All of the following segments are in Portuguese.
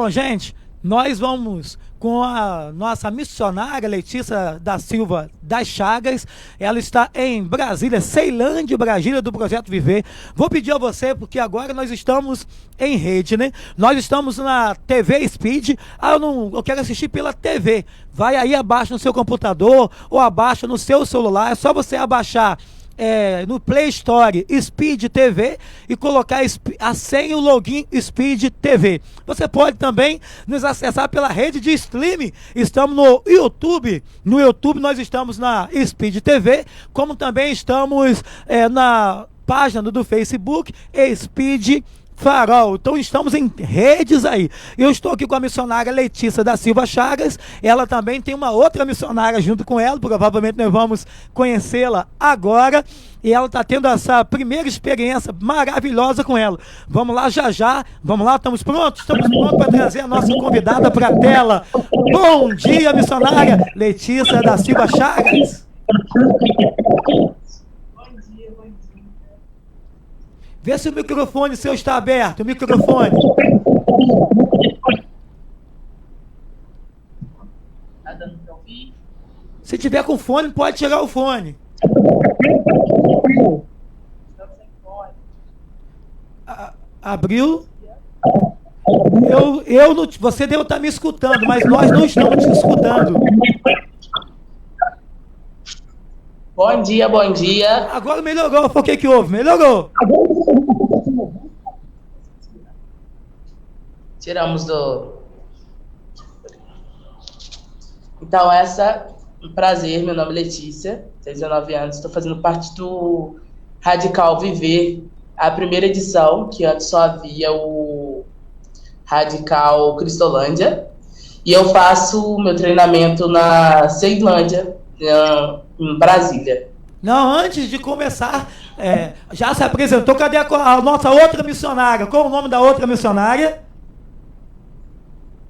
Bom, gente, nós vamos com a nossa missionária Letícia da Silva das Chagas. Ela está em Brasília, Ceilândia, Brasília, do Projeto Viver. Vou pedir a você, porque agora nós estamos em rede, né? Nós estamos na TV Speed. Eu quero assistir pela TV. Vai aí, abaixa no seu computador ou abaixa no seu celular. É só você abaixar no Play Store Speed TV e colocar a senha e o login Speed TV. Você pode também nos acessar pela rede de streaming. Estamos no YouTube. No YouTube nós estamos na Speed TV, como também estamos na página do Facebook Speed Farol. Então estamos em redes aí. Eu estou aqui com a missionária Letícia da Silva Chagas. Ela também tem uma outra missionária junto com ela. Provavelmente nós vamos conhecê-la agora. E ela está tendo essa primeira experiência maravilhosa com ela. Vamos lá já. Vamos lá, estamos prontos? Estamos prontos para trazer a nossa convidada para a tela. Bom dia, missionária Letícia da Silva Chagas. Vê se o microfone seu está aberto, o microfone. Tá dando pra ouvir? Se tiver com fone, pode tirar o fone. Abriu? Você deve estar me escutando, mas nós não estamos te escutando. Bom dia, bom dia. Agora melhorou, foi o que houve? Melhorou. Tiramos do... Então, um prazer, meu nome é Letícia, tenho 19 anos, estou fazendo parte do Radical Viver, a primeira edição, que antes só havia o Radical Cristolândia, e eu faço o meu treinamento na Ceilândia, em Brasília. Não, antes de começar, já se apresentou, cadê a nossa outra missionária? Qual o nome da outra missionária?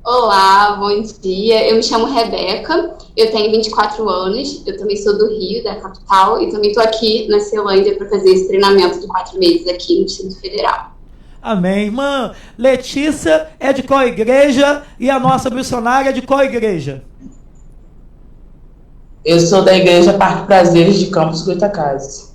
Olá, bom dia, eu me chamo Rebeca, eu tenho 24 anos, eu também sou do Rio, da capital, e também estou aqui na Ceilândia para fazer esse treinamento de 4 meses aqui no Distrito Federal. Amém. Irmã Letícia é de qual igreja e a nossa missionária é de qual igreja? Eu sou da Igreja Parque Prazeres de Campos Goytacazes.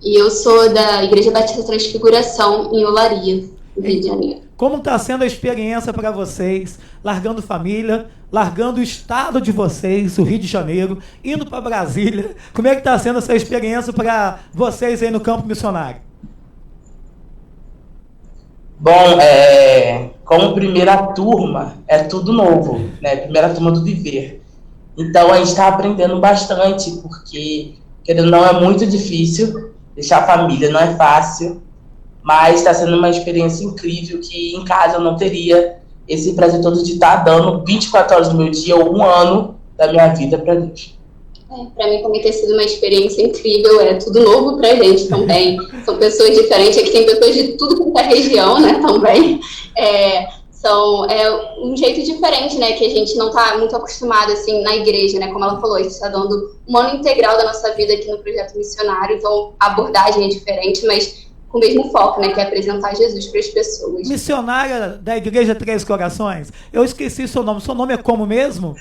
E eu sou da Igreja Batista Transfiguração, em Olaria, no Rio de Janeiro. Como está sendo a experiência para vocês, largando família, largando o estado de vocês, o Rio de Janeiro, indo para Brasília? Como é que está sendo essa experiência para vocês aí no campo missionário? Bom, como primeira turma, é tudo novo, né? Primeira turma do Viver. Então, a gente está aprendendo bastante, porque, querendo ou não, é muito difícil, deixar a família não é fácil, mas está sendo uma experiência incrível que em casa eu não teria esse prazer todo de estar dando 24 horas do meu dia ou um ano da minha vida para Deus. Para mim também tem sido uma experiência incrível, é tudo novo para a gente também. São pessoas diferentes, aqui tem pessoas de tudo quanto é região, né, também. É um jeito diferente, né, que a gente não está muito acostumado, assim, na igreja, né, como ela falou, a gente está dando um ano integral da nossa vida aqui no projeto missionário, então a abordagem é diferente, mas com o mesmo foco, né, que é apresentar Jesus para as pessoas. Missionária da Igreja Três Corações, eu esqueci seu nome é como mesmo?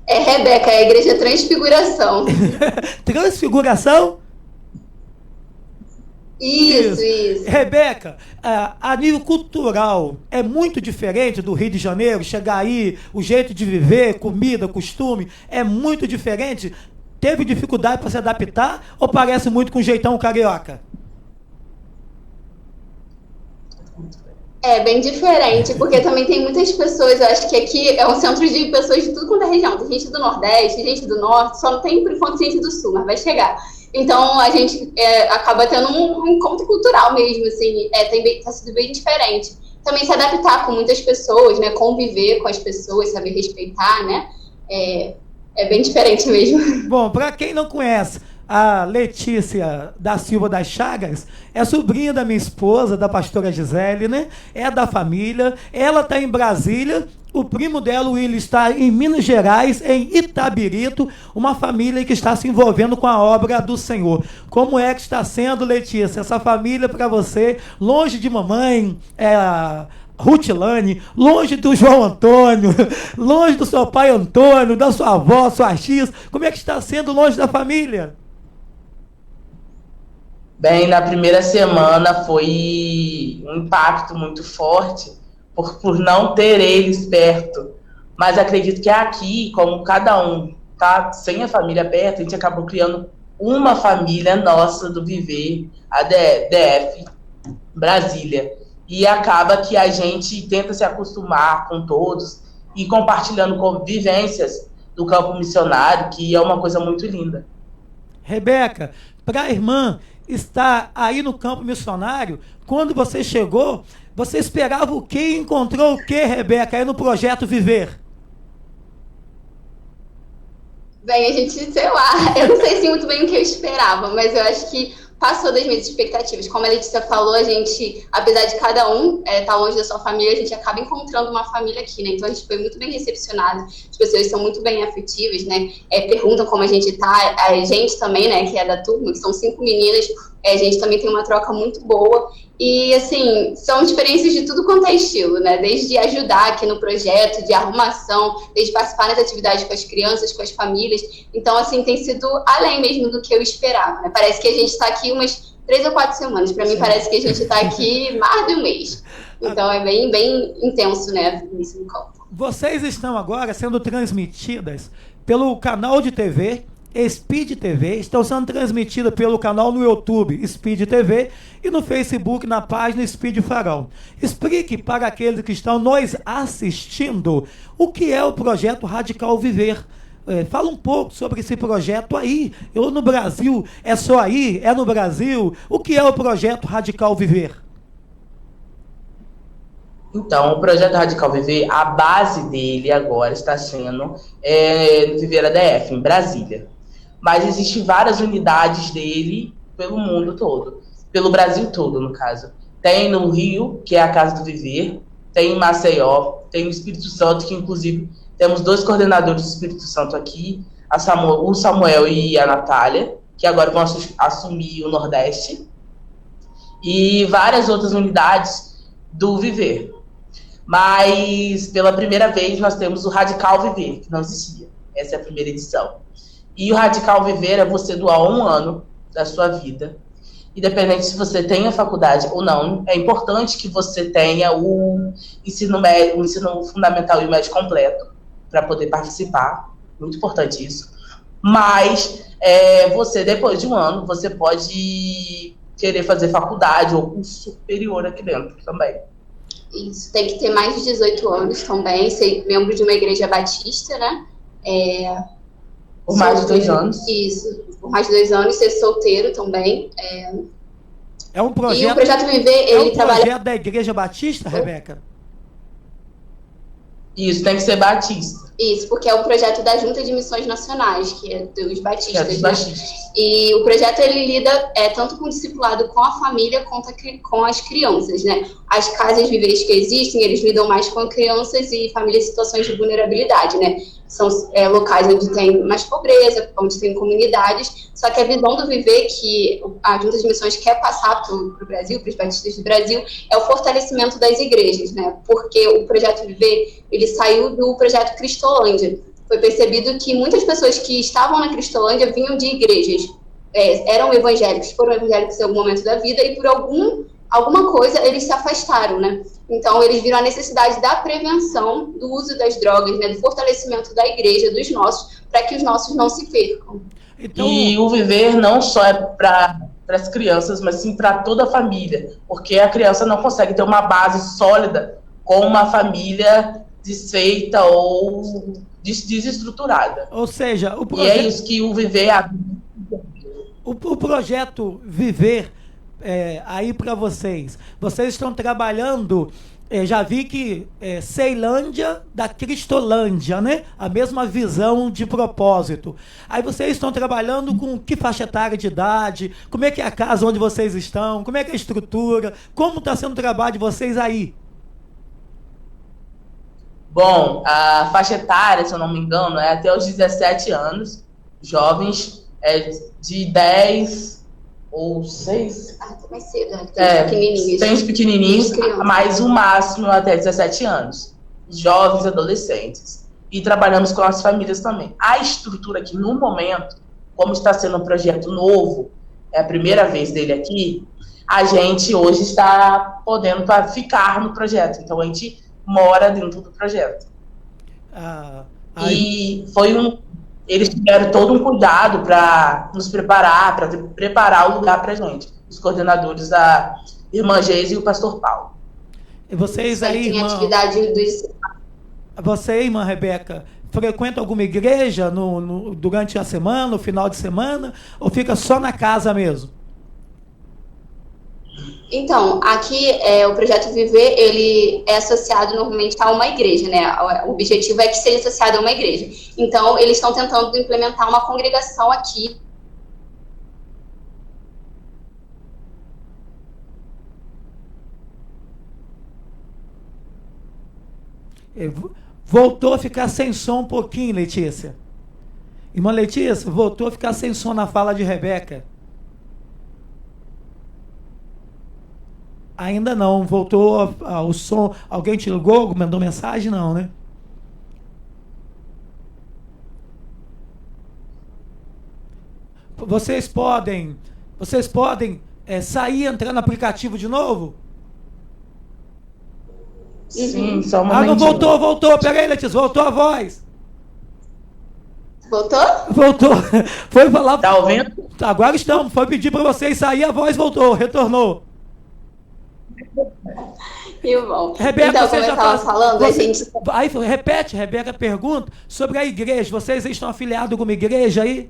É Rebeca, é a Igreja Transfiguração. Transfiguração? Isso. Rebeca, a nível cultural, é muito diferente do Rio de Janeiro? Chegar aí, o jeito de viver, comida, costume, é muito diferente? Teve dificuldade para se adaptar ou parece muito com o jeitão carioca? É bem diferente, porque também tem muitas pessoas, eu acho que aqui é um centro de pessoas de tudo quanto é região. Tem gente do Nordeste, gente do Norte, só não tem por enquanto gente do Sul, mas vai chegar. Então a gente acaba tendo um encontro cultural mesmo, assim, tá sido bem diferente. Também se adaptar com muitas pessoas, né, conviver com as pessoas, saber respeitar, né, é bem diferente mesmo. Bom, para quem não conhece, a Letícia da Silva das Chagas é sobrinha da minha esposa, da pastora Gisele, né? É da família. Ela está em Brasília. O primo dela, o Willi, está em Minas Gerais, em Itabirito, uma família que está se envolvendo com a obra do Senhor. Como é que está sendo, Letícia, essa família para você, longe de mamãe, Rutilane, longe do João Antônio, longe do seu pai Antônio, da sua avó, sua X. Como é que está sendo longe da família? Bem, na primeira semana foi um impacto muito forte por não ter eles perto. Mas acredito que aqui, como cada um tá sem a família perto, a gente acabou criando uma família nossa do Viver, a DF Brasília. E acaba que a gente tenta se acostumar com todos e compartilhando vivências do campo missionário, que é uma coisa muito linda. Rebeca, para a irmã estar aí no campo missionário, quando você chegou, você esperava o quê e encontrou o quê, Rebeca, aí no Projeto Viver? Bem, a gente, sei lá, eu não sei se muito bem o que eu esperava, mas eu acho que passou das minhas expectativas. Como a Letícia falou, a gente, apesar de cada um estar longe da sua família, a gente acaba encontrando uma família aqui, né? Então a gente foi muito bem recepcionado, as pessoas são muito bem afetivas, né? Perguntam como a gente tá, a gente também, né, que é da turma, que são 5 meninas, a gente também tem uma troca muito boa. E, assim, são experiências de tudo quanto é estilo, né? Desde ajudar aqui no projeto, de arrumação, desde participar das atividades com as crianças, com as famílias. Então, assim, tem sido além mesmo do que eu esperava, né? Parece que a gente está aqui umas 3 ou 4 semanas. Para mim, parece que a gente está aqui mais de um mês. Então, é bem, bem intenso, né? Isso no campo. Vocês estão agora sendo transmitidas pelo canal de TV Speed TV, estão sendo transmitidas pelo canal no YouTube Speed TV e no Facebook na página Speed Farol. Explique para aqueles que estão nos assistindo o que é o projeto Radical Viver. Fala um pouco sobre esse projeto aí. Eu no Brasil, é só aí? É no Brasil? O que é o projeto Radical Viver? Então, o projeto Radical Viver, a base dele agora está sendo no Viver ADF, em Brasília. Mas existem várias unidades dele pelo mundo todo, pelo Brasil todo, no caso. Tem no Rio, que é a Casa do Viver, tem em Maceió, tem no Espírito Santo, que inclusive temos 2 coordenadores do Espírito Santo aqui, o Samuel e a Natália, que agora vão assumir o Nordeste, e várias outras unidades do Viver. Mas, pela primeira vez, nós temos o Radical Viver, que não existia. Essa é a primeira edição. E o Radical Viver é você doar 1 ano da sua vida. Independente se você tenha faculdade ou não, é importante que você tenha o ensino fundamental e médio completo para poder participar. Muito importante isso. Mas você, depois de 1 ano, você pode querer fazer faculdade ou curso superior aqui dentro também. Isso, tem que ter mais de 18 anos também, ser membro de uma igreja batista, né? Por mais de 2 anos. Isso, por mais de 2 anos, ser solteiro também. É um projeto, e o Projeto Viver, ele trabalha... projeto da Igreja Batista, Rebeca? Isso, tem que ser batista. Isso, porque é o projeto da Junta de Missões Nacionais, que é dos batistas, né? Batistas. E o projeto, ele lida tanto com o discipulado com a família quanto com as crianças, né? As casas viveres que existem, eles lidam mais com crianças e famílias em situações de vulnerabilidade, né? São locais onde tem mais pobreza, onde tem comunidades, só que a visão do Viver que a Junta de Missões quer passar para o Brasil, para os batistas do Brasil, é o fortalecimento das igrejas, né? Porque o Projeto Viver, ele saiu do projeto Cristolândia. Foi percebido que muitas pessoas que estavam na Cristolândia vinham de igrejas, eram evangélicos, foram evangélicos em algum momento da vida e por alguma coisa eles se afastaram, né? Então eles viram a necessidade da prevenção do uso das drogas, né? Do fortalecimento da igreja, dos nossos, para que os nossos não se percam. Então... E o Viver não só é para as crianças, mas sim para toda a família, porque a criança não consegue ter uma base sólida com uma família desfeita ou desestruturada. Ou seja, e é isso que o Viver... O projeto Viver, aí para vocês estão trabalhando, já vi que Ceilândia da Cristolândia, né? A mesma visão de propósito. Aí vocês estão trabalhando com que faixa etária de idade? Como é que é a casa onde vocês estão? Como é que é a estrutura? Como está sendo o trabalho de vocês aí? Bom, a faixa etária, se eu não me engano, é até os 17 anos, jovens de 10 ou 6. Tá mais cedo, né? Tem os pequenininhos, mas o máximo até 17 anos. Jovens, adolescentes. E trabalhamos com as famílias também. A estrutura aqui, no momento, como está sendo um projeto novo, é a primeira vez dele aqui, a gente hoje está podendo ficar no projeto. Então, a gente mora dentro do projeto. E eles tiveram todo um cuidado para nos preparar, para preparar o lugar para a gente. Os coordenadores, a irmã Geise e o pastor Paulo. E vocês aí, tem irmã, atividade dos... Você, irmã Rebeca, frequenta alguma igreja durante a semana, no final de semana, ou fica só na casa mesmo? Então, aqui o Projeto Viver, ele é associado normalmente a uma igreja, né? O objetivo é que seja associado a uma igreja. Então, eles estão tentando implementar uma congregação aqui. Voltou a ficar sem som um pouquinho, Letícia. Irmã Letícia, voltou a ficar sem som na fala de Rebeca. Ainda não, voltou o som. Alguém te ligou, mandou mensagem? Não, né? Vocês podem sair e entrar no aplicativo de novo? Sim, só um momentinho. Não voltou. Pega aí, Letícia, voltou a voz. Voltou? Voltou. Foi falar. Tá ouvindo? Agora estamos. Foi pedir para vocês sair, a voz voltou, retornou. E bom. Rebeca, então, você como já eu estava falando, a gente... Aí, repete, Rebeca, pergunta sobre a igreja. Vocês estão afiliados a alguma igreja aí?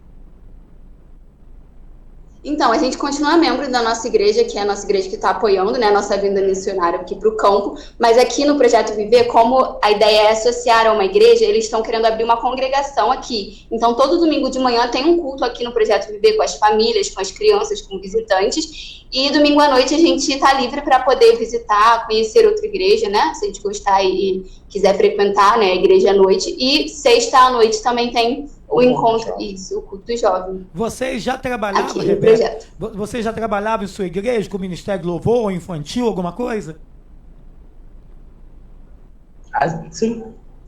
Então, a gente continua membro da nossa igreja, que é a nossa igreja que está apoiando, né, a nossa vinda missionária aqui para o campo, mas aqui no Projeto Viver, como a ideia é associar a uma igreja, eles estão querendo abrir uma congregação aqui. Então, todo domingo de manhã tem um culto aqui no Projeto Viver com as famílias, com as crianças, com visitantes, e domingo à noite a gente está livre para poder visitar, conhecer outra igreja, né, se a gente gostar e quiser frequentar, né, a igreja à noite, e sexta à noite também tem o encontro, o culto jovem. Vocês já trabalhavam, aqui no Rebeca? projeto. Vocês já trabalhavam em sua igreja com o Ministério de Louvor ou infantil, alguma coisa? Sim.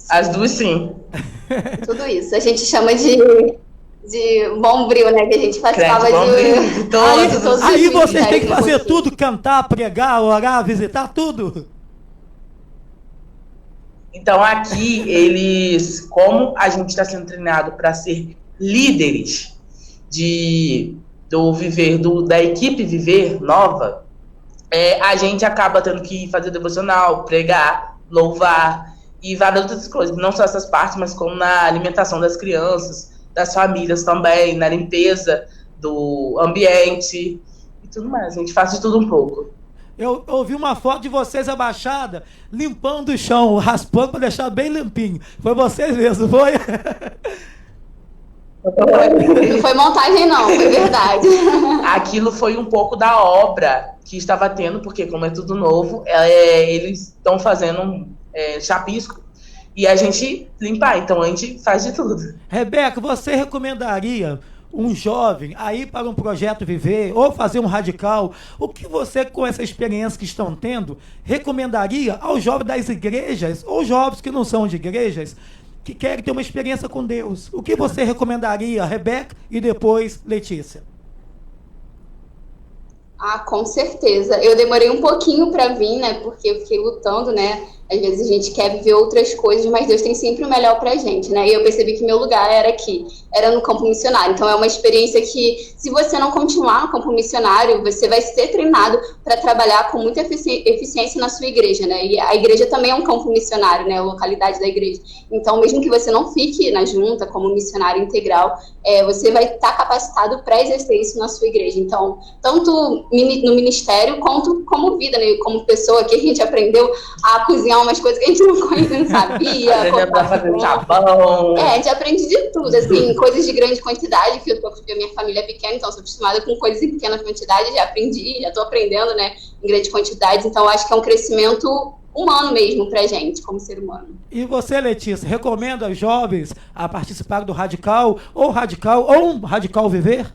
As duas, sim. Tudo isso. A gente chama de bombril, né? Que a gente participava de todos. Aí vocês têm que fazer tudo, cantar, pregar, orar, visitar, tudo. Então, aqui, como a gente está sendo treinado para ser líderes da equipe Viver Nova, a gente acaba tendo que fazer devocional, pregar, louvar e várias outras coisas. Não só essas partes, mas como na alimentação das crianças, das famílias também, na limpeza do ambiente e tudo mais. A gente faz de tudo um pouco. Eu ouvi uma foto de vocês abaixada, limpando o chão, raspando para deixar bem limpinho. Foi vocês mesmo, foi? Não foi montagem, não, foi verdade. Aquilo foi um pouco da obra que estava tendo, porque como é tudo novo, eles estão fazendo chapisco e a gente limpar, então a gente faz de tudo. Rebeca, você recomendaria um jovem a ir para um Projeto Viver ou fazer um radical? O que você, com essa experiência que estão tendo, recomendaria aos jovens das igrejas ou jovens que não são de igrejas, que querem ter uma experiência com Deus? O que você recomendaria, Rebeca, e depois Letícia? Com certeza. Eu demorei um pouquinho para vir, né? Porque eu fiquei lutando, né? Às vezes a gente quer viver outras coisas, mas Deus tem sempre o melhor pra gente, né? E eu percebi que meu lugar era aqui, era no campo missionário. Então é uma experiência que, se você não continuar no campo missionário, você vai ser treinado para trabalhar com muita eficiência na sua igreja, né? E a igreja também é um campo missionário, né? A localidade da igreja. Então, mesmo que você não fique na junta como missionário integral, você vai estar capacitado para exercer isso na sua igreja. Então, tanto no ministério quanto como vida, né? Como pessoa, que a gente aprendeu a cozinhar umas coisas que a gente não sabia. A gente aprende a fazer sabão. A gente aprende de tudo, assim, coisas de grande quantidade, que a minha família é pequena, então sou acostumada com coisas em pequena quantidade, já estou aprendendo, né, em grande quantidade, então acho que é um crescimento humano mesmo pra gente, como ser humano. E você, Letícia, recomenda aos jovens a participar do Radical ou um Radical Viver?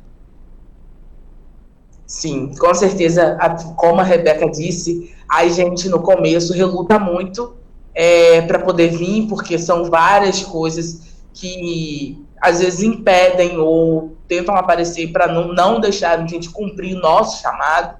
Sim, com certeza, como a Rebeca disse, a gente no começo reluta muito para poder vir, porque são várias coisas que às vezes impedem ou tentam aparecer para não deixar a gente cumprir o nosso chamado,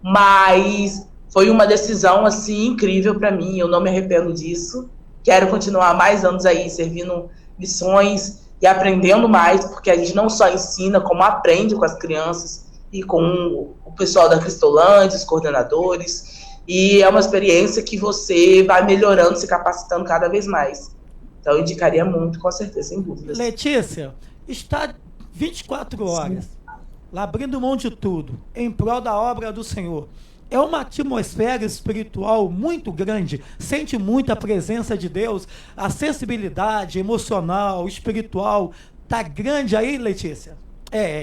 mas foi uma decisão assim incrível para mim, eu não me arrependo disso. Quero continuar mais anos aí servindo missões e aprendendo mais, porque a gente não só ensina, como aprende com as crianças e com o pessoal da Cristolândia, os coordenadores, e é uma experiência que você vai melhorando, se capacitando cada vez mais. Então, eu indicaria muito, com certeza, sem dúvidas. Letícia, está 24 horas, lá abrindo mão de tudo, em prol da obra do Senhor. É uma atmosfera espiritual muito grande, sente muito a presença de Deus, a sensibilidade emocional, espiritual, tá grande aí, Letícia?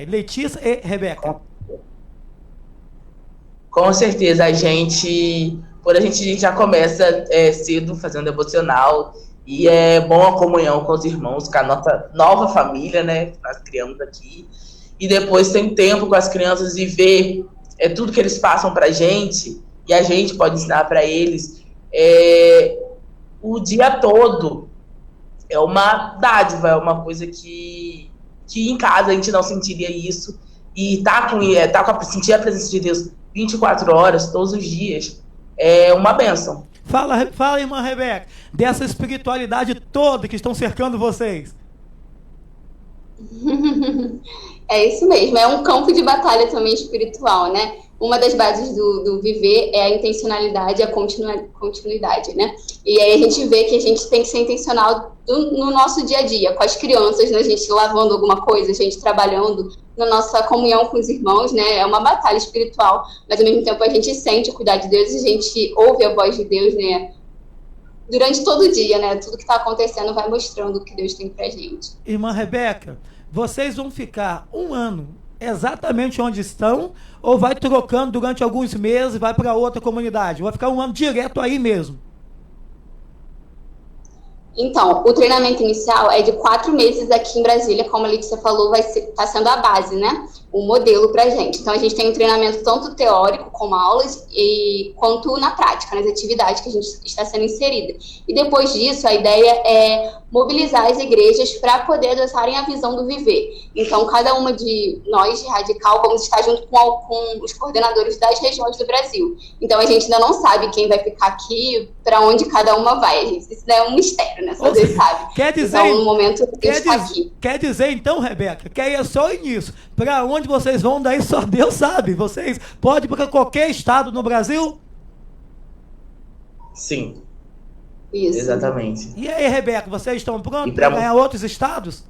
Letícia e Rebeca. Com certeza, a gente já começa cedo fazendo devocional, e é bom a comunhão com os irmãos, com a nossa nova família, né, que nós criamos aqui, e depois tem tempo com as crianças e ver tudo que eles passam pra gente, e a gente pode ensinar para eles o dia todo. É uma dádiva, é uma coisa que em casa a gente não sentiria isso, e sentir a presença de Deus 24 horas, todos os dias, é uma bênção. Fala, irmã Rebeca, dessa espiritualidade toda que estão cercando vocês. É isso mesmo, é um campo de batalha também espiritual, né? Uma das bases do viver é a intencionalidade e a continuidade, né? E aí a gente vê que a gente tem que ser intencional no nosso dia a dia, com as crianças, né? A gente lavando alguma coisa, a gente trabalhando, na nossa comunhão com os irmãos, né? É uma batalha espiritual, mas ao mesmo tempo a gente sente o cuidar de Deus, a gente ouve a voz de Deus, né? Durante todo o dia, né? Tudo que está acontecendo vai mostrando o que Deus tem pra gente. Irmã Rebeca, vocês vão ficar um ano exatamente onde estão, ou vai trocando durante alguns meses e vai para outra comunidade? Vai ficar um ano direto aí mesmo? Então, o treinamento inicial é de 4 meses aqui em Brasília, como a Letícia falou, tá sendo a base, né? O modelo pra gente. Então, a gente tem um treinamento tanto teórico, como aulas, quanto na prática, nas atividades que a gente está sendo inserida. E depois disso, a ideia é mobilizar as igrejas para poder adotarem a visão do viver. Então, cada uma de nós, de Radical, vamos estar junto com os coordenadores das regiões do Brasil. Então, a gente ainda não sabe quem vai ficar aqui, para onde cada uma vai. Isso é um mistério, né? Só Deus sabe. Quer dizer, então, no momento que a gente está aqui. Quer dizer, então, Rebeca, que aí é só o início. Para onde vocês vão, daí só Deus sabe. Vocês podem ir para qualquer estado no Brasil? Sim. Isso. Exatamente. E aí, Rebeca, vocês estão prontos para ganhar outros estados?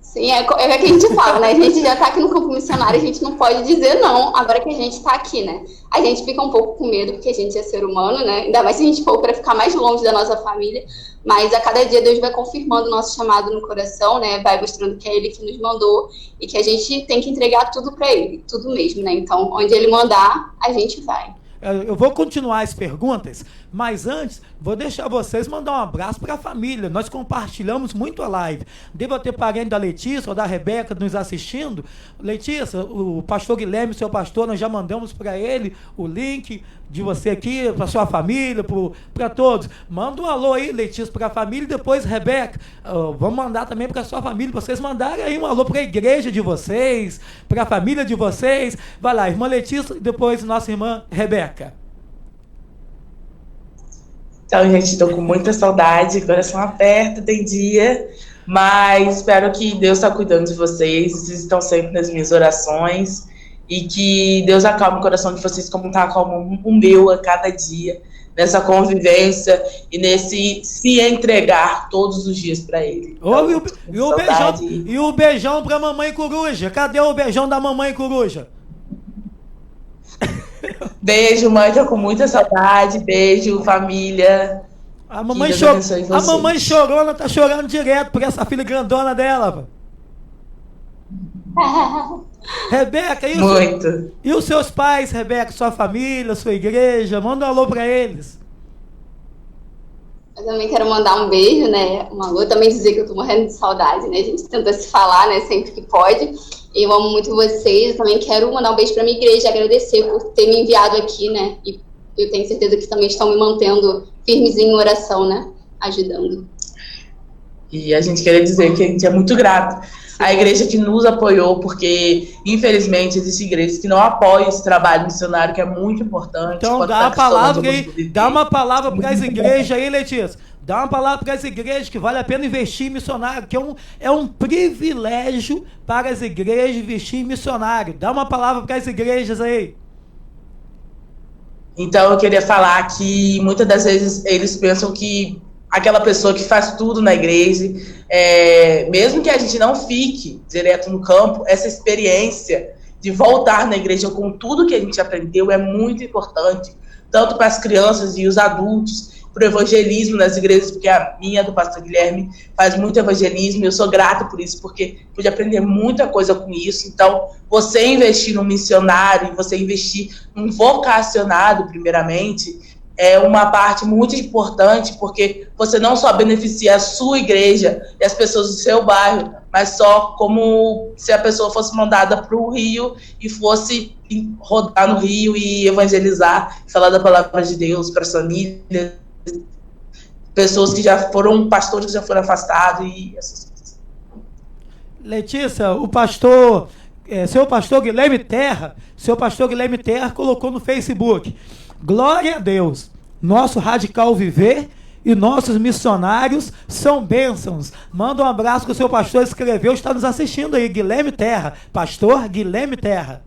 Sim, é o que a gente fala, né? A gente já está aqui no campo missionário, a gente não pode dizer não agora que a gente está aqui, né? A gente fica um pouco com medo, porque a gente é ser humano, né? Ainda mais se a gente for para ficar mais longe da nossa família. Mas a cada dia Deus vai confirmando o nosso chamado no coração, né? Vai mostrando que é Ele que nos mandou e que a gente tem que entregar tudo para Ele, tudo mesmo, né? Então, onde Ele mandar, a gente vai. Eu vou continuar as perguntas, mas antes, vou deixar vocês mandar um abraço para a família. Nós compartilhamos muito a live. Devo ter parente da Letícia ou da Rebeca nos assistindo. Letícia, o pastor Guilherme, seu pastor, nós já mandamos para ele o link de você aqui, para sua família, para todos. Manda um alô aí, Letícia, para a família, e depois, Rebeca, vamos mandar também para a sua família, vocês mandarem aí um alô para a igreja de vocês, para a família de vocês. Vai lá, irmã Letícia, e depois nossa irmã Rebeca. Então, gente, estou com muita saudade, coração aperto, tem dia, mas espero que Deus está cuidando de vocês, vocês estão sempre nas minhas orações, e que Deus acalme o coração de vocês como está acalmando o meu a cada dia, nessa convivência e nesse se entregar todos os dias para Ele. Então, e o beijão para a mamãe coruja? Cadê o beijão da mamãe coruja? Beijo, mãe, tô com muita saudade. Beijo, família. A mamãe chorona tá chorando direto por essa filha grandona dela. Rebeca, e os seus pais, Rebeca, sua família, sua igreja? Manda um alô pra eles. Eu também quero mandar um beijo, né? Um alô, também dizer que eu tô morrendo de saudade, né? A gente tenta se falar, né? Sempre que pode. Eu amo muito vocês, eu também quero mandar um beijo para minha igreja, agradecer por ter me enviado aqui, né? E eu tenho certeza que também estão me mantendo firmes em oração, né? Ajudando. E a gente queria dizer que a gente é muito grato à igreja que nos apoiou, porque, infelizmente, existem igrejas que não apoiam esse trabalho missionário, que é muito importante. Então, dá uma palavra para as igrejas aí, Letícia. Dá uma palavra para as igrejas que vale a pena investir em missionário, que é um privilégio para as igrejas investir em missionário. Dá uma palavra para as igrejas aí. Então, eu queria falar que muitas das vezes eles pensam que aquela pessoa que faz tudo na igreja, mesmo que a gente não fique direto no campo, essa experiência de voltar na igreja com tudo que a gente aprendeu é muito importante, tanto para as crianças e os adultos, para o evangelismo nas igrejas, porque a minha, do pastor Guilherme, faz muito evangelismo, e eu sou grata por isso, porque pude aprender muita coisa com isso. Então, você investir num missionário, você investir num vocacionado, primeiramente, é uma parte muito importante, porque você não só beneficia a sua igreja e as pessoas do seu bairro, mas só como se a pessoa fosse mandada para o Rio e fosse rodar no Rio e evangelizar, falar da palavra de Deus para as famílias, pessoas que já foram pastores, que já foram afastados e essas coisas. Letícia, seu pastor Guilherme Terra colocou no Facebook: glória a Deus, nosso Radical Viver e nossos missionários são bênçãos. Manda um abraço que o seu pastor escreveu, está nos assistindo aí, Guilherme Terra, pastor Guilherme Terra.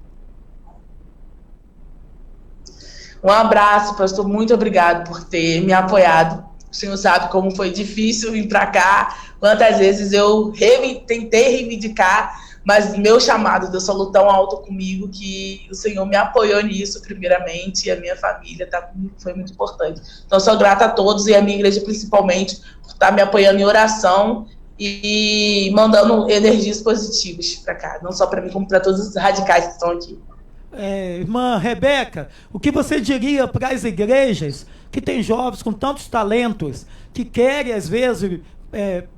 Um abraço, pastor, muito obrigado por ter me apoiado. O senhor sabe como foi difícil vir para cá, quantas vezes eu tentei reivindicar, mas meu chamado deu solo tão alto comigo que o Senhor me apoiou nisso, primeiramente, e a minha família foi muito importante. Então, sou grata a todos, e a minha igreja principalmente, por estar me apoiando em oração e mandando energias positivas para cá, não só para mim, como para todos os radicais que estão aqui. Irmã Rebeca, o que você diria para as igrejas que têm jovens com tantos talentos, que querem, às vezes,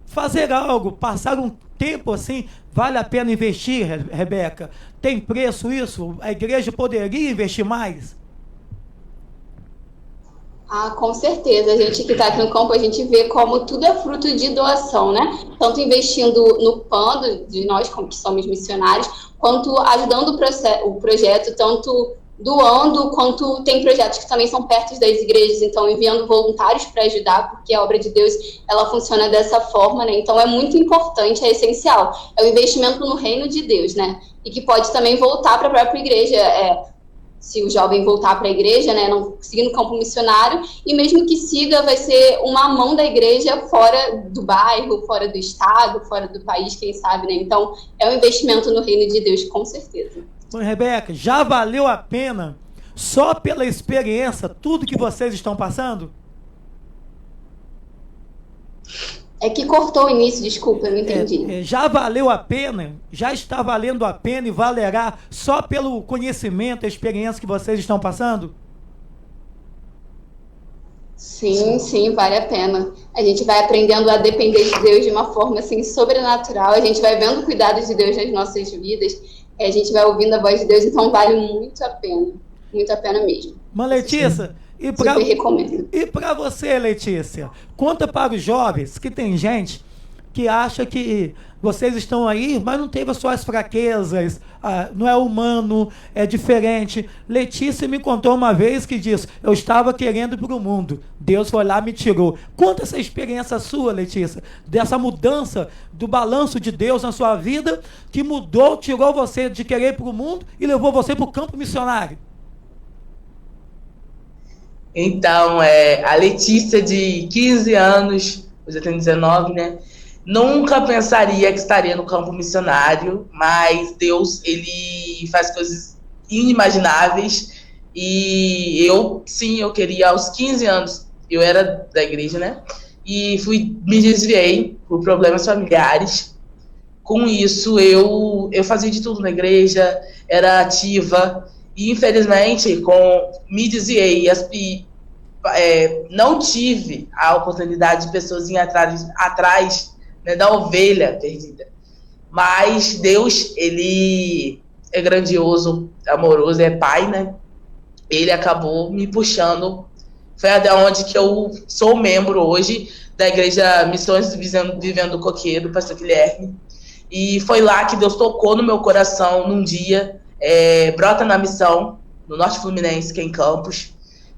fazer algo, passar um tempo assim, vale a pena investir, Rebeca? Tem preço isso? A igreja poderia investir mais? Com certeza. A gente que está aqui no campo, a gente vê como tudo é fruto de doação, né? Tanto investindo no PAN, de nós como que somos missionários, quanto ajudando o projeto, tanto doando, quanto tem projetos que também são perto das igrejas, então enviando voluntários para ajudar, porque a obra de Deus, ela funciona dessa forma, né? Então é muito importante, é essencial. É o investimento no reino de Deus, né? E que pode também voltar para a própria igreja, se o jovem voltar para a igreja, né, não seguir no campo missionário, e mesmo que siga, vai ser uma mão da igreja fora do bairro, fora do estado, fora do país, quem sabe, né? Então, é um investimento no reino de Deus, com certeza. Bom, Rebeca, já valeu a pena, só pela experiência, tudo que vocês estão passando? É que cortou o início, desculpa, eu não entendi. Já valeu a pena, já está valendo a pena e valerá só pelo conhecimento, a experiência que vocês estão passando? Sim, vale a pena. A gente vai aprendendo a depender de Deus de uma forma assim, sobrenatural, a gente vai vendo o cuidado de Deus nas nossas vidas, a gente vai ouvindo a voz de Deus, então vale muito a pena mesmo. Mas, Letícia, e para você, Letícia, conta para os jovens que tem gente que acha que vocês estão aí, mas não teve as suas fraquezas, não é humano, é diferente. Letícia me contou uma vez que disse: eu estava querendo ir para o mundo, Deus foi lá e me tirou. Conta essa experiência sua, Letícia, dessa mudança do balanço de Deus na sua vida, que mudou, tirou você de querer ir para o mundo e levou você para o campo missionário. Então, a Letícia de 15 anos, hoje eu tenho 19, né? Nunca pensaria que estaria no campo missionário, mas Deus, ele faz coisas inimagináveis. E eu queria, aos 15 anos, eu era da igreja, né? E me desviei por problemas familiares. Com isso, eu fazia de tudo na igreja, era ativa. E, infelizmente, me desviei não tive a oportunidade de pessoas irem atrás, né, da ovelha perdida. Mas Deus, ele é grandioso, amoroso, é pai, né? Ele acabou me puxando. Foi até onde que eu sou membro hoje da Igreja Missões Vivendo do Coqueiro, do pastor Guilherme. E foi lá que Deus tocou no meu coração num dia, Brota na Missão, no Norte Fluminense, que é em Campos,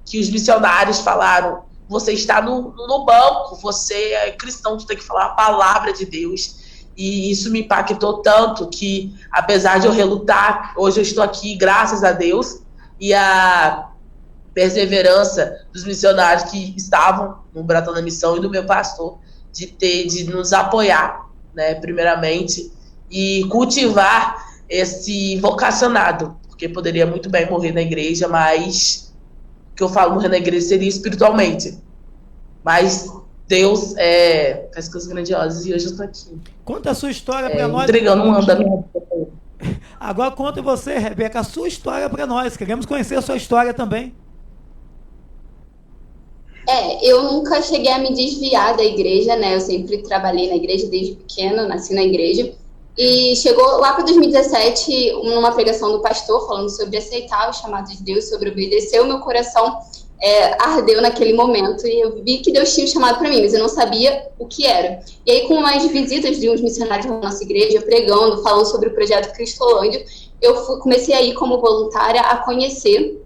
que os missionários falaram: você está no banco, você é cristão, você tem que falar a palavra de Deus. E isso me impactou tanto que, apesar de eu relutar, hoje eu estou aqui graças a Deus e a perseverança dos missionários que estavam no Brota na Missão e do meu pastor de nos apoiar, né, primeiramente, e cultivar esse vocacionado, porque poderia muito bem morrer na igreja, mas o que eu falo morrer na igreja seria espiritualmente, mas Deus faz coisas grandiosas e hoje eu estou aqui. Conta a sua história para nós. Entregando um andamento. Agora conta você, Rebeca, a sua história para nós. Queremos conhecer a sua história também. Eu nunca cheguei a me desviar da igreja, né? Eu sempre trabalhei na igreja desde pequena, nasci na igreja. E chegou lá para 2017, numa pregação do pastor, falando sobre aceitar o chamado de Deus, sobre obedecer, o meu coração ardeu naquele momento. E eu vi que Deus tinha um chamado para mim, mas eu não sabia o que era. E aí, com umas visitas de uns missionários da nossa igreja, pregando, falando sobre o projeto Cristolândia, eu comecei a ir como voluntária a conhecer.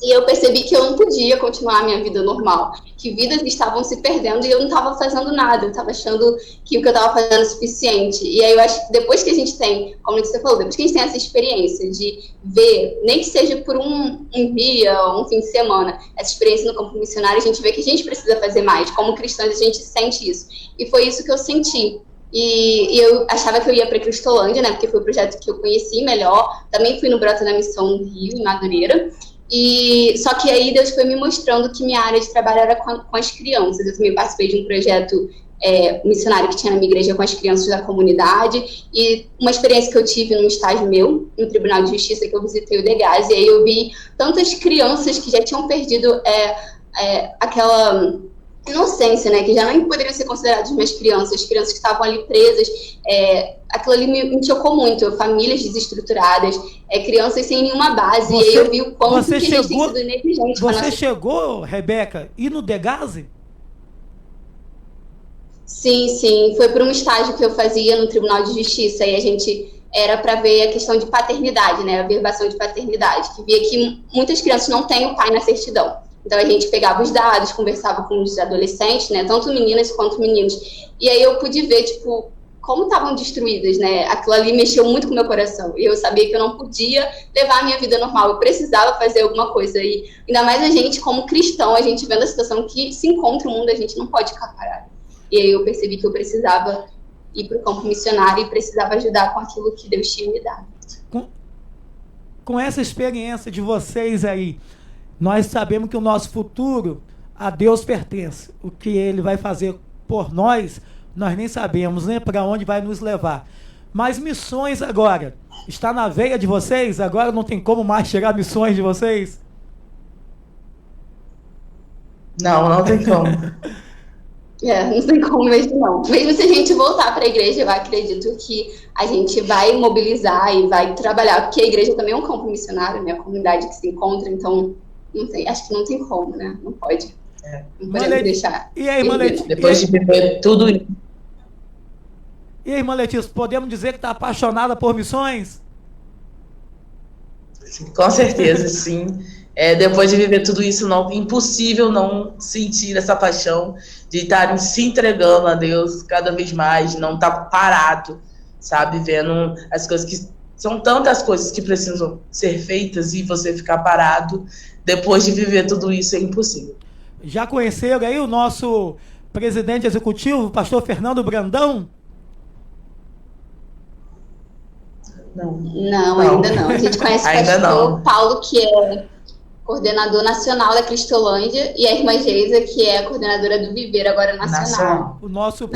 E eu percebi que eu não podia continuar a minha vida normal, que vidas estavam se perdendo e eu não estava fazendo nada, eu estava achando que o que eu estava fazendo era suficiente. E aí eu acho que depois que a gente tem, como você falou, depois que a gente tem essa experiência de ver, nem que seja por um dia, um fim de semana, essa experiência no campo missionário, a gente vê que a gente precisa fazer mais. Como cristãos, a gente sente isso. E foi isso que eu senti. E eu achava que eu ia para Cristolândia, né, porque foi o projeto que eu conheci melhor. Também fui no Brota na Missão no Rio, em Madureira. Só que aí Deus foi me mostrando que minha área de trabalho era com as crianças. Eu também participei de um projeto missionário que tinha na minha igreja com as crianças da comunidade, e uma experiência que eu tive num estágio meu, no Tribunal de Justiça, que eu visitei o Degás, e aí eu vi tantas crianças que já tinham perdido aquela inocência, né, que já não poderiam ser consideradas minhas crianças que estavam ali presas. Aquilo ali me chocou muito, famílias desestruturadas, crianças sem nenhuma base, e aí eu vi o quanto que a gente tem sido negligente. Você chegou, Rebeca, ir no Degase? Sim, foi por um estágio que eu fazia no Tribunal de Justiça, e a gente era para ver a questão de paternidade, né, a averbação de paternidade, que via que muitas crianças não têm o pai na certidão. Então a gente pegava os dados, conversava com os adolescentes, né, tanto meninas quanto meninos, e aí eu pude ver, tipo, como estavam destruídas, né, aquilo ali mexeu muito com o meu coração, e eu sabia que eu não podia levar a minha vida normal, eu precisava fazer alguma coisa, e ainda mais a gente, como cristão, a gente vendo a situação que se encontra o mundo, a gente não pode ficar parado. E aí eu percebi que eu precisava ir para o campo missionário e precisava ajudar com aquilo que Deus tinha me dado. Com essa experiência de vocês aí, nós sabemos que o nosso futuro a Deus pertence. O que Ele vai fazer por nós, nós nem sabemos, né, para onde vai nos levar. Mas missões agora, está na veia de vocês? Agora não tem como mais tirar missões de vocês? Não tem como. Não tem como mesmo não. Mesmo se a gente voltar para a igreja, eu acredito que a gente vai mobilizar e vai trabalhar, porque a igreja também é um campo missionário, né? A comunidade que se encontra, então acho que não tem como, né? Não pode. Não podemos deixar. E aí, irmã Letícia? Depois de viver tudo isso. E aí, irmã Letícia, podemos dizer que está apaixonada por missões? Com certeza, sim. Depois de viver tudo isso, impossível não sentir essa paixão de estar se entregando a Deus cada vez mais, não estar parado, sabe? Vendo as coisas que são tantas coisas que precisam ser feitas e você ficar parado, depois de viver tudo isso, é impossível. Já conheceram aí o nosso presidente executivo, o pastor Fernando Brandão? Não, ainda não. A gente conhece o pastor Paulo, que é coordenador nacional da Cristolândia, e a irmã Geisa, que é a coordenadora do Viver, agora nacional. O nosso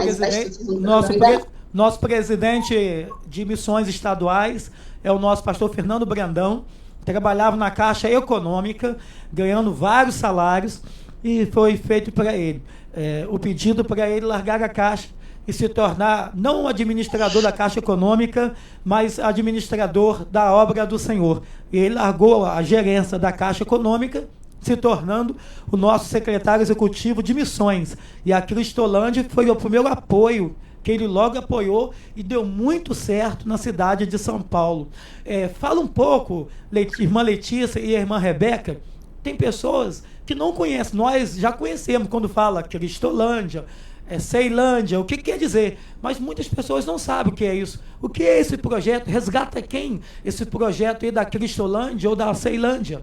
presidente de missões estaduais é o nosso pastor Fernando Brandão. Trabalhava na Caixa Econômica, ganhando vários salários, e foi feito para ele o pedido para ele largar a Caixa, e se tornar não um administrador da Caixa Econômica, mas administrador da obra do Senhor. E ele largou a gerência da Caixa Econômica, se tornando o nosso secretário executivo de missões. E a Cristolândia foi o primeiro apoio que ele logo apoiou e deu muito certo na cidade de São Paulo. Fala um pouco, irmã Letícia e a irmã Rebeca, tem pessoas que não conhecem, nós já conhecemos quando fala Cristolândia, Ceilândia, o que quer dizer, mas muitas pessoas não sabem o que é isso. O que é esse projeto? Resgata quem? Esse projeto aí da Cristolândia ou da Ceilândia?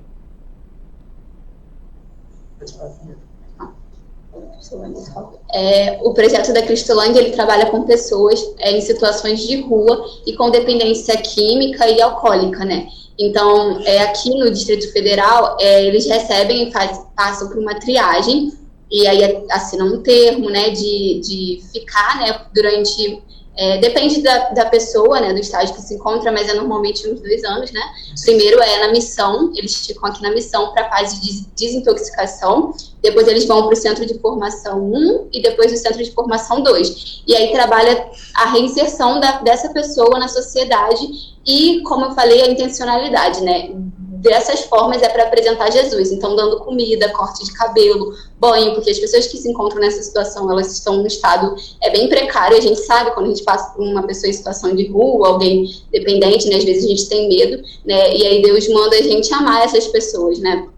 O projeto da Cristolândia, ele trabalha com pessoas em situações de rua e com dependência química e alcoólica, né? Então, aqui no Distrito Federal, eles recebem e passam por uma triagem e aí assinam um termo, né, de ficar, né, durante... depende da pessoa, né, do estágio que se encontra, mas normalmente uns 2 anos, né? Primeiro na missão, eles ficam aqui na missão para a fase de desintoxicação, depois eles vão para o Centro de Formação 1 e depois o Centro de Formação 2. E aí trabalha a reinserção dessa pessoa na sociedade e, como eu falei, a intencionalidade, né? Dessas formas para apresentar Jesus, então dando comida, corte de cabelo, banho, porque as pessoas que se encontram nessa situação, elas estão num estado bem precário, a gente sabe quando a gente passa por uma pessoa em situação de rua, alguém dependente, né, às vezes a gente tem medo, né, e aí Deus manda a gente amar essas pessoas, né,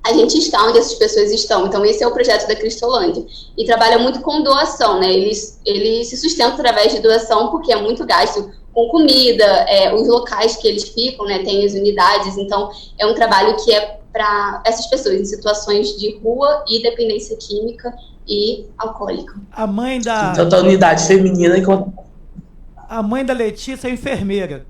a gente está onde essas pessoas estão, então esse é o projeto da Cristolândia, e trabalha muito com doação, né, eles se sustentam através de doação, porque é muito gasto com comida, os locais que eles ficam, né, tem as unidades, então é um trabalho que é para essas pessoas em situações de rua e dependência química e alcoólica. A mãe da... Então, a unidade feminina... A mãe da Letícia é enfermeira.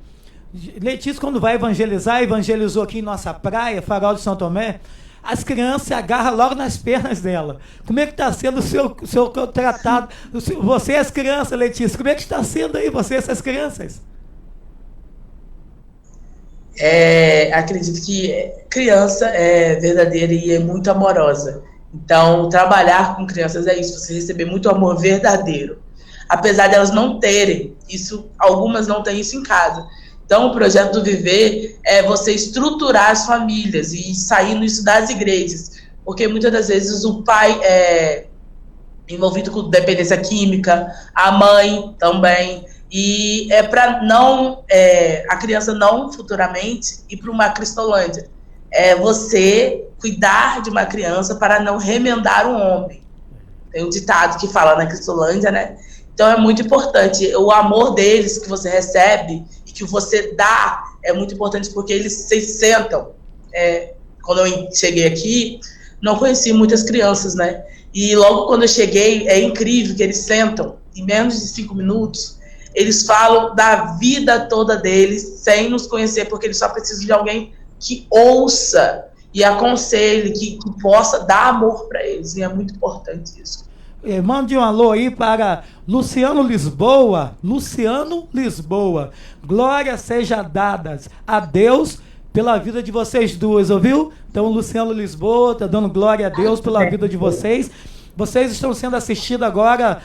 Letícia, quando vai evangelizar, evangelizou aqui em nossa praia, Farol de São Tomé, as crianças se agarram logo nas pernas dela. Como é que está sendo o seu tratado? Você e as crianças, Letícia, como é que está sendo aí você e essas crianças? Acredito que criança é verdadeira e é muito amorosa. Então, trabalhar com crianças é isso, você receber muito amor verdadeiro. Apesar de elas não terem isso, algumas não têm isso em casa. Então, o projeto do Viver é você estruturar as famílias e sair nisso das igrejas, porque muitas das vezes o pai é envolvido com dependência química, a mãe também, e para não a criança não futuramente ir para uma Cristolândia. Você cuidar de uma criança para não remendar um homem. Tem um ditado que fala na Cristolândia, né? Então é muito importante, o amor deles que você recebe e que você dá é muito importante, porque eles se sentam. Quando eu cheguei aqui, não conheci muitas crianças, né? E logo quando eu cheguei, é incrível que eles sentam, em menos de 5 minutos, eles falam da vida toda deles, sem nos conhecer, porque eles só precisam de alguém que ouça e aconselhe, que possa dar amor para eles, e é muito importante isso. Mande um alô aí para Luciano Lisboa. Luciano Lisboa. Glória seja dadas a Deus pela vida de vocês duas, ouviu? Então, Luciano Lisboa está dando glória a Deus pela vida de vocês. Vocês estão sendo assistidos agora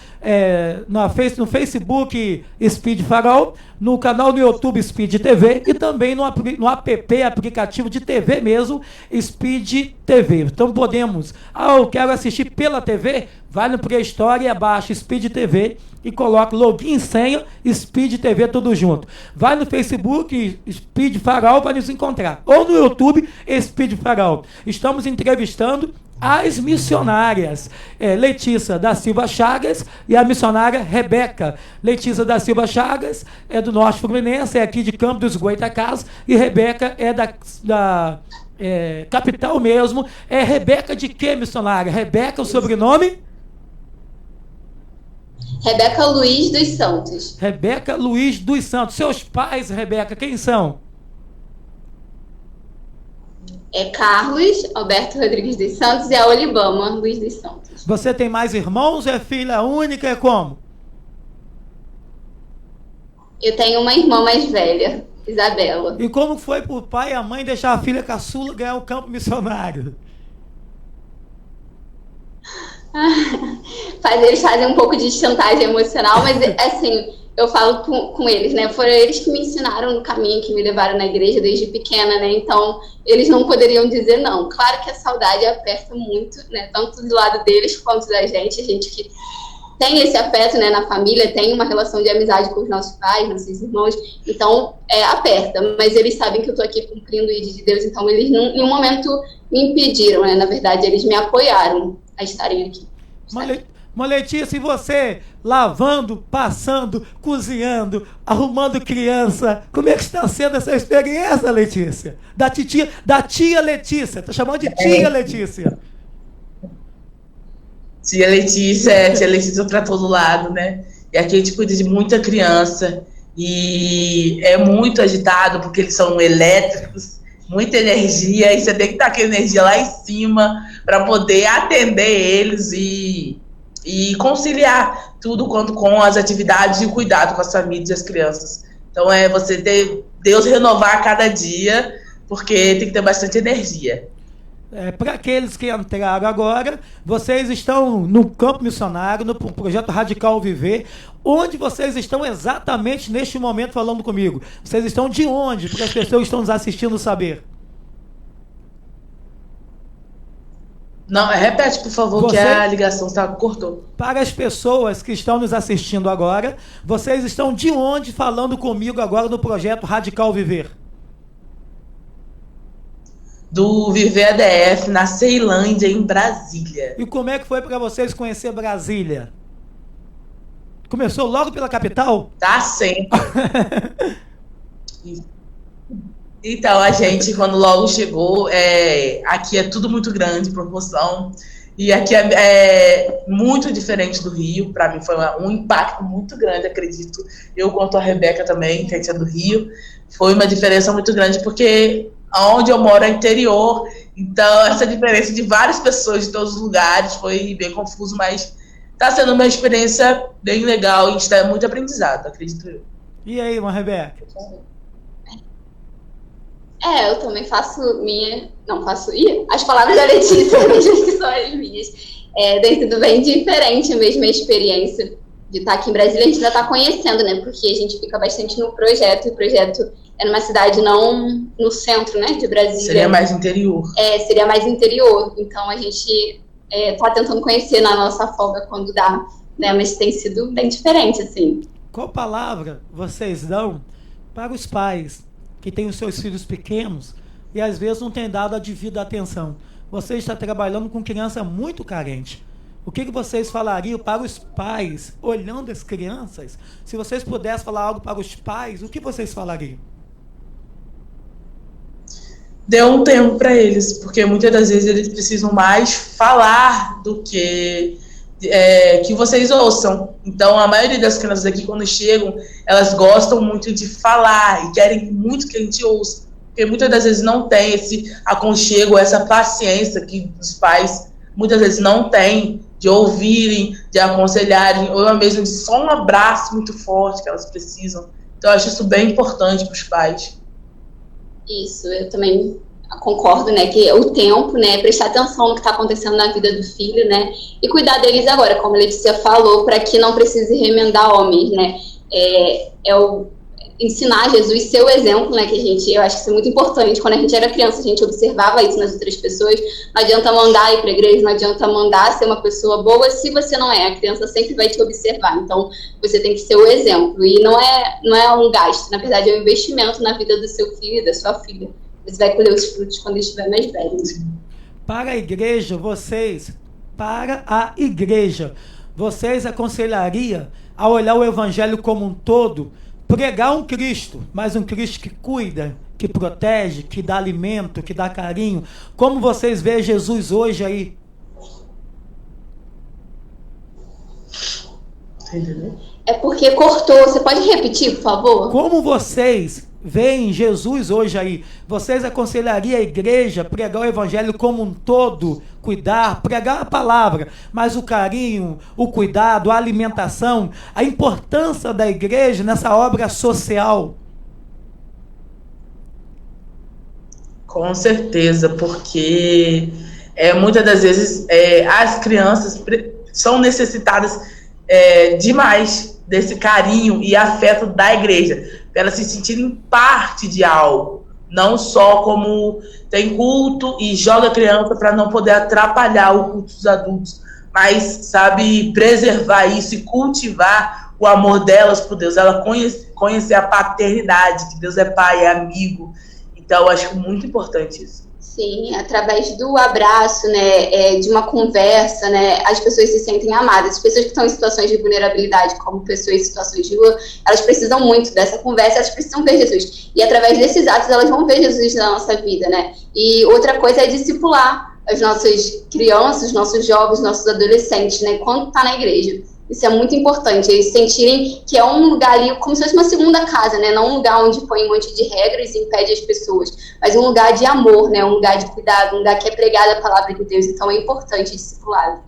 no Facebook Speed Farol, no canal do YouTube Speed TV e também no aplicativo de TV mesmo, Speed TV. Então podemos, eu quero assistir pela TV, vai no Play Store e abaixa Speed TV e coloca login e senha, Speed TV tudo junto. Vai no Facebook Speed Farol para nos encontrar, ou no YouTube Speed Farol. Estamos entrevistando as missionárias Letícia da Silva Chagas e a missionária Rebeca. Letícia da Silva Chagas é do Norte Fluminense, é aqui de Campo dos Goitacazes, e Rebeca é da capital mesmo. É Rebeca de quê, missionária? Rebeca, o sobrenome? Rebeca Luiz dos Santos. Rebeca Luiz dos Santos. Seus pais, Rebeca, quem são? Carlos Alberto Rodrigues dos Santos e a Olibama Luiz dos Santos. Você tem mais irmãos? É filha única? É como? Eu tenho uma irmã mais velha, Isabela. E como foi pro pai e a mãe deixar a filha caçula ganhar o campo missionário? Eles fazem um pouco de chantagem emocional, mas assim, eu falo com eles, né? Foram eles que me ensinaram no caminho, que me levaram na igreja desde pequena, né? Então, eles não poderiam dizer não. Claro que a saudade aperta muito, né? Tanto do lado deles quanto da gente. A gente que tem esse afeto, né, na família, tem uma relação de amizade com os nossos pais, nossos irmãos, então aperta, mas eles sabem que eu tô aqui cumprindo o ID de Deus, então eles não, em nenhum momento me impediram, né, na verdade, eles me apoiaram a estarem aqui. Mas Letícia, e você lavando, passando, cozinhando, arrumando criança, como é que está sendo essa experiência, Letícia? Da tia Letícia, tá chamando de tia Letícia. Tia Letícia para todo lado, né? E aqui a gente cuida de muita criança e é muito agitado porque eles são elétricos, muita energia, e você tem que estar com a energia lá em cima para poder atender eles e conciliar tudo quanto com as atividades e o cuidado com as famílias e as crianças. Então você ter Deus renovar a cada dia, porque tem que ter bastante energia. Para aqueles que entraram agora, vocês estão no campo missionário, no projeto Radical Viver. Onde vocês estão exatamente neste momento falando comigo? Vocês estão de onde? Porque as pessoas que estão nos assistindo saber. Não, repete, por favor, que a ligação cortou. Para as pessoas que estão nos assistindo agora, vocês estão de onde falando comigo agora no projeto Radical Viver? Do Viver ADF, na Ceilândia, em Brasília. E como é que foi para vocês conhecer Brasília? Começou logo pela capital? Tá sempre. Então, a gente, quando logo chegou, aqui é tudo muito grande, proporção, e aqui é muito diferente do Rio. Para mim foi um impacto muito grande, acredito. Eu, quanto a Rebeca também, que é do Rio, foi uma diferença muito grande, porque onde eu moro é interior, então essa diferença de várias pessoas de todos os lugares foi bem confuso, mas está sendo uma experiência bem legal e está muito aprendizado, acredito eu. E aí, Rebeca? Eu também faço as palavras da Letícia que são as minhas. Tem sido bem diferente mesmo a experiência de estar aqui em Brasília. A gente ainda está conhecendo, né? Porque a gente fica bastante no projeto, e o projeto é numa cidade não no centro, né, de Brasília. Seria mais interior. Seria mais interior. Então a gente está tentando conhecer na nossa folga quando dá, né? Mas tem sido bem diferente, assim. Qual palavra vocês dão para os pais que têm os seus filhos pequenos e às vezes não têm dado a devida atenção? Você está trabalhando com criança muito carente. O que vocês falariam para os pais, olhando as crianças? Se vocês pudessem falar algo para os pais, o que vocês falariam? Dê um tempo para eles, porque muitas das vezes eles precisam mais falar do que vocês ouçam. Então, a maioria das crianças aqui, quando chegam, elas gostam muito de falar e querem muito que a gente ouça, porque muitas das vezes não tem esse aconchego, essa paciência que os pais muitas vezes não têm de ouvirem, de aconselharem, ou mesmo de só um abraço muito forte que elas precisam. Então, eu acho isso bem importante para os pais. Isso, eu também concordo, né, que o tempo, né, prestar atenção no que está acontecendo na vida do filho, né, e cuidar deles agora, como a Letícia falou, para que não precise remendar homens, né, ensinar Jesus, ser o exemplo, né, eu acho que isso é muito importante. Quando a gente era criança, a gente observava isso nas outras pessoas. Não adianta mandar ir para a igreja, não adianta mandar ser uma pessoa boa se você não é. A criança sempre vai te observar. Então, você tem que ser o exemplo. E não é um gasto, na verdade é um investimento na vida do seu filho e da sua filha. Você vai colher os frutos quando estiver mais velho. Para a igreja, vocês aconselhariam a olhar o evangelho como um todo, pregar um Cristo, mas um Cristo que cuida, que protege, que dá alimento, que dá carinho? Como vocês veem Jesus hoje aí? É porque cortou. Você pode repetir, por favor? Como vocês veem Jesus hoje aí? Vocês aconselhariam a igreja pregar o evangelho como um todo, cuidar, pregar a palavra, mas o carinho, o cuidado, a alimentação, a importância da igreja nessa obra social? Com certeza, porque muitas das vezes as crianças são necessitadas demais desse carinho e afeto da igreja, para elas se sentirem parte de algo, não só como tem culto e joga criança para não poder atrapalhar o culto dos adultos, mas sabe preservar isso e cultivar o amor delas por Deus, ela conhecer a paternidade, que Deus é pai, é amigo. Então, eu acho muito importante isso. Sim, através do abraço, né, de uma conversa, né, as pessoas se sentem amadas. As pessoas que estão em situações de vulnerabilidade, como pessoas em situações de rua, elas precisam muito dessa conversa, elas precisam ver Jesus. E através desses atos, elas vão ver Jesus na nossa vida, né? E outra coisa é discipular as nossas crianças, os nossos jovens, nossos adolescentes, né, quando está na igreja. Isso é muito importante, eles sentirem que é um lugar ali, como se fosse uma segunda casa, né? Não um lugar onde põe um monte de regras e impede as pessoas, mas um lugar de amor, né? Um lugar de cuidado, um lugar que é pregada a palavra de Deus. Então é importante discipular.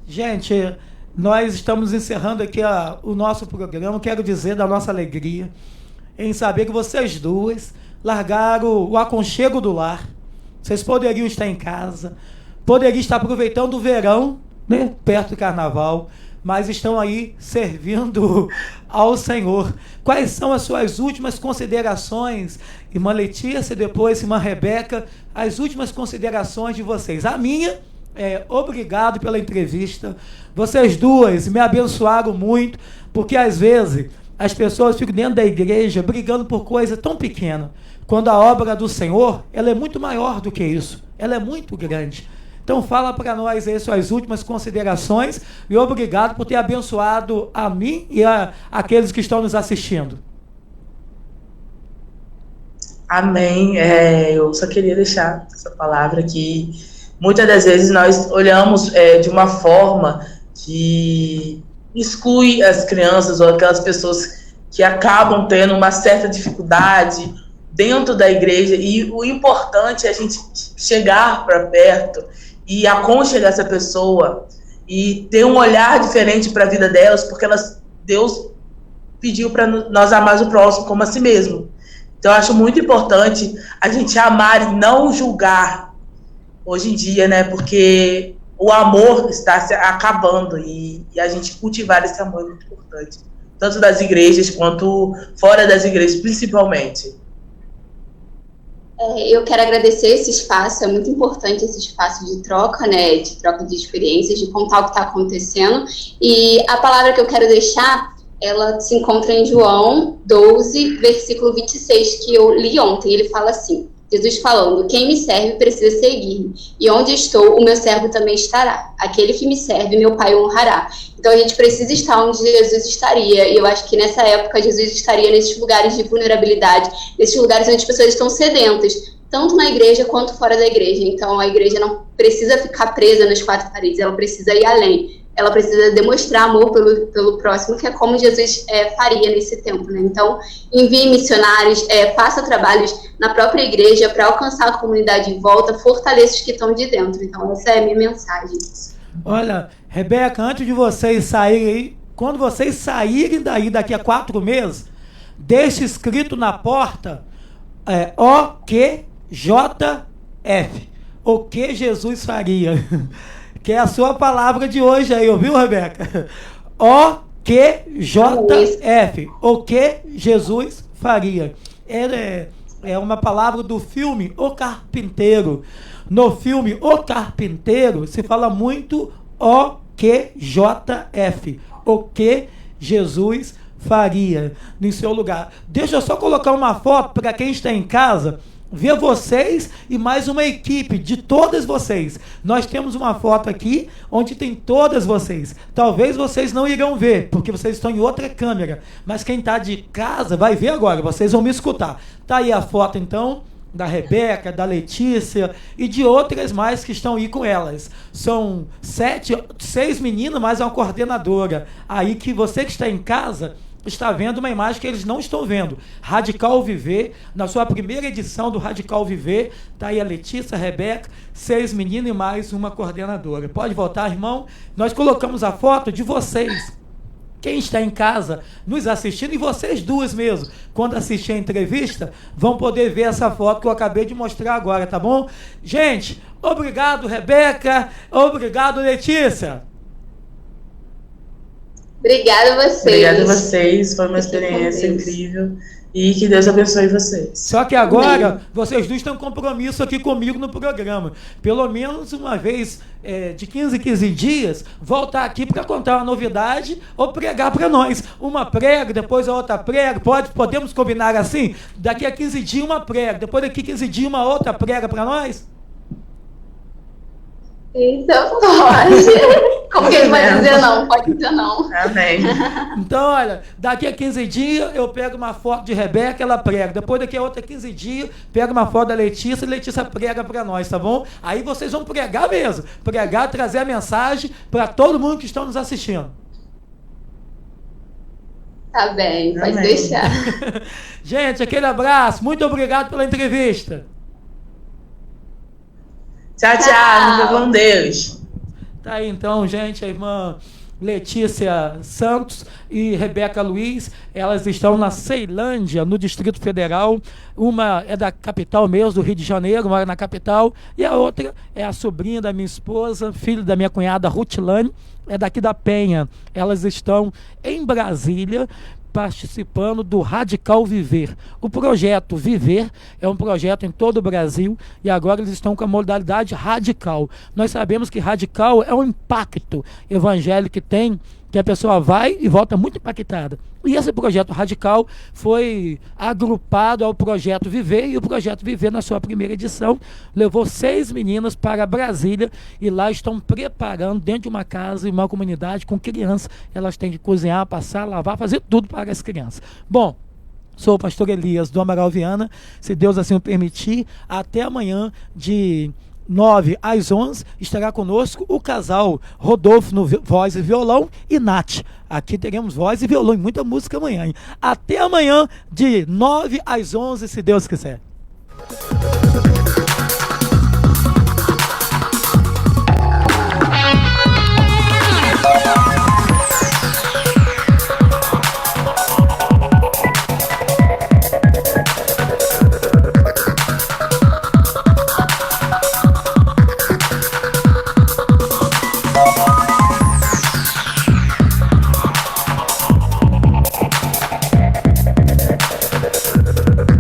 Gente, nós estamos encerrando aqui o nosso programa. Quero dizer da nossa alegria em saber que vocês duas largaram o aconchego do lar. Vocês poderiam estar em casa, poderiam estar aproveitando o verão, né? Perto do carnaval, mas estão aí servindo ao Senhor. Quais são as suas últimas considerações, irmã Letícia, depois irmã Rebeca, as últimas considerações de vocês? A minha é obrigado pela entrevista. Vocês duas me abençoaram muito, porque às vezes as pessoas ficam dentro da igreja brigando por coisa tão pequena, quando a obra do Senhor, ela é muito maior do que isso, ela é muito grande. Então fala para nós aí suas últimas considerações e obrigado por ter abençoado a mim e aqueles que estão nos assistindo. Amém. Eu só queria deixar essa palavra que muitas das vezes nós olhamos de uma forma que exclui as crianças ou aquelas pessoas que acabam tendo uma certa dificuldade dentro da igreja, e o importante é a gente chegar para perto e aconchegar essa pessoa e ter um olhar diferente para a vida delas, porque Deus pediu para nós amar o próximo como a si mesmo. Então eu acho muito importante a gente amar e não julgar hoje em dia, né? Porque o amor está se acabando e a gente cultivar esse amor é muito importante, tanto das igrejas quanto fora das igrejas, principalmente. Eu quero agradecer esse espaço, é muito importante esse espaço de troca, né, de troca de experiências, de contar o que está acontecendo. E a palavra que eu quero deixar, ela se encontra em João 12, versículo 26, que eu li ontem. Ele fala assim, Jesus falando, quem me serve precisa seguir-me, e onde estou, o meu servo também estará. Aquele que me serve, meu Pai o honrará. Então a gente precisa estar onde Jesus estaria, e eu acho que nessa época Jesus estaria nesses lugares de vulnerabilidade, nesses lugares onde as pessoas estão sedentas, tanto na igreja quanto fora da igreja. Então a igreja não precisa ficar presa nas quatro paredes, ela precisa ir além. Ela precisa demonstrar amor pelo próximo, que é como Jesus faria nesse tempo, né? Então, envie missionários, faça trabalhos na própria igreja para alcançar a comunidade de volta, fortaleça os que estão de dentro. Então, essa é a minha mensagem. Olha, Rebeca, antes de vocês saírem, quando vocês saírem daí daqui a 4 meses, deixe escrito na porta OQJF, o que Jesus faria. Que é a sua palavra de hoje aí, ouviu, Rebeca? OQJF, o que Jesus faria. É uma palavra do filme O Carpinteiro. No filme O Carpinteiro se fala muito OQJF, o que Jesus faria em seu lugar. Deixa eu só colocar uma foto para quem está em casa ver vocês e mais uma equipe de todas vocês. Nós temos uma foto aqui onde tem todas vocês. Talvez vocês não irão ver, porque vocês estão em outra câmera, mas quem está de casa vai ver agora, vocês vão me escutar. Tá aí a foto então da Rebeca, da Letícia e de outras mais que estão aí com elas. São 6 meninas mais uma coordenadora. Aí que você que está em casa está vendo uma imagem que eles não estão vendo. Radical Viver, na sua primeira edição do Radical Viver, está aí a Letícia, a Rebeca, 6 meninos e mais uma coordenadora. Pode voltar, irmão? Nós colocamos a foto de vocês. Quem está em casa nos assistindo, e vocês duas mesmo, quando assistir a entrevista, vão poder ver essa foto que eu acabei de mostrar agora, tá bom? Gente, obrigado, Rebeca. Obrigado, Letícia. Obrigada a vocês. Obrigada a vocês, foi uma experiência incrível. E que Deus abençoe vocês. Só que agora, vocês dois têm um compromisso aqui comigo no programa. Pelo menos uma vez de 15 em 15 dias, voltar aqui para contar uma novidade ou pregar para nós. Uma prega, depois a outra prega. Podemos combinar assim? Daqui a 15 dias uma prega, depois daqui a 15 dias uma outra prega para nós? Então pode. Como que ele vai dizer não? Pode dizer não. Amém. Então, olha, daqui a 15 dias eu pego uma foto de Rebeca, ela prega. Depois daqui a outra 15 dias, pego uma foto da Letícia e Letícia prega para nós, tá bom? Aí vocês vão pregar mesmo. Pregar, trazer a mensagem para todo mundo que está nos assistindo. Tá bem, pode deixar. Gente, aquele abraço. Muito obrigado pela entrevista. Tchau, tchau. Fica com Deus. Tá aí então, gente, a irmã Letícia Santos e Rebeca Luiz, elas estão na Ceilândia, no Distrito Federal. Uma é da capital mesmo, do Rio de Janeiro, mora na capital, e a outra é a sobrinha da minha esposa, filho da minha cunhada Rutilane, é daqui da Penha. Elas estão em Brasília, participando do Radical Viver. O projeto Viver é um projeto em todo o Brasil e agora eles estão com a modalidade radical. Nós sabemos que radical é um impacto evangélico que tem, que a pessoa vai e volta muito impactada. E esse projeto radical foi agrupado ao projeto Viver, e o projeto Viver, na sua primeira edição, levou 6 meninas para Brasília e lá estão preparando, dentro de uma casa e uma comunidade com crianças. Elas têm que cozinhar, passar, lavar, fazer tudo para as crianças. Bom, sou o pastor Elias do Amaral Viana, se Deus assim o permitir, até amanhã de 9 às 11, estará conosco o casal Rodolfo no voz e violão e Nath. Aqui teremos voz e violão e muita música amanhã, hein? Até amanhã de 9 às 11, se Deus quiser.